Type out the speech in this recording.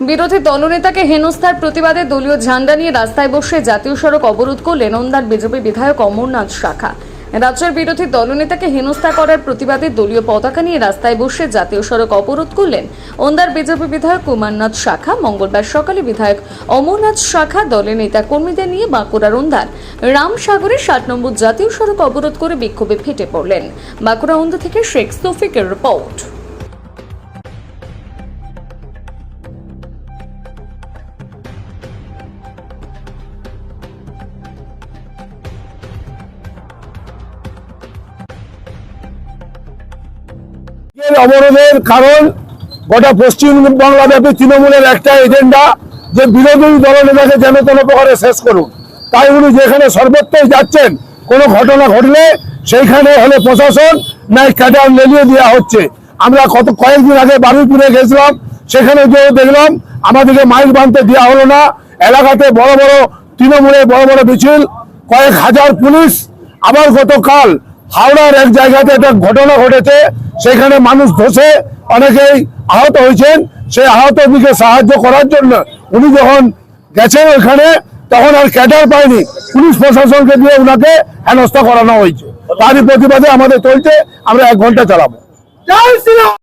বিরোধী দলনেতাকে হেনস্থার প্রতিবাদে দলীয় ঝান্ডা নিয়ে রাস্তায় বসে জাতীয় সড়ক অবরোধ করলেন ওন্দার বিজেপি বিধায়ক অমরনাথ শাখা। রাজ্যের বিরোধী দলনেতাকে হেনস্থা করার প্রতিবাদে দলীয় পতাকা নিয়ে রাস্তায় বসে জাতীয় সড়ক অবরোধ করলেন ওন্দার বিজেপি বিধায়ক অমরনাথ শাখা। মঙ্গলবার সকালে বিধায়ক অমরনাথ শাখা দলের নেতা কর্মীদের নিয়ে বাঁকুড়ার ওন্দার রামসাগরে 7 নম্বর জাতীয় সড়ক অবরোধ করে বিক্ষোভে ফেটে পড়লেন। বাঁকুড়া ওন্দা থেকে শেখ তৌফিকের রিপোর্ট। অবরোধের কারণ গোটা পশ্চিমবাংলাব্যাপী তৃণমূলের একটা এজেন্ডা যে বিরোধী দলনেতাকে যেন কোনো প্রকারে শেষ করুন। তাই উনি যেখানে সর্বত্রই যাচ্ছেন, কোনো ঘটনা ঘটলে সেইখানে হলে প্রশাসন নাই ক্যাডার লেলিয়ে দেওয়া হচ্ছে। আমরা কয়েকদিন আগে বারুইপুরে গেছিলাম, সেখানে যে দেখলাম আমাদেরকে মাইক বাঁধতে দেওয়া হলো না। এলাকাতে বড় বড় তৃণমূলের বড় বড় মিছিল, কয়েক হাজার পুলিশ। আবার গতকাল হাওড়ার এক জায়গাতে একটা ঘটনা ঘটেছে, সেখানে মানুষ ধসে অনেকেই আহত হয়েছেন। সেই আহতদিকে সাহায্য করার জন্য উনি যখন গেছেন ওইখানে, তখন আর ক্যাডার পায়নি, পুলিশ প্রশাসনকে দিয়ে ওনাকে হেনস্থা করানো হয়েছে। তারই প্রতিবাদে আমাদের চলছে, আমরা 1 ঘন্টা চালাবো। জয় শ্রীরাম।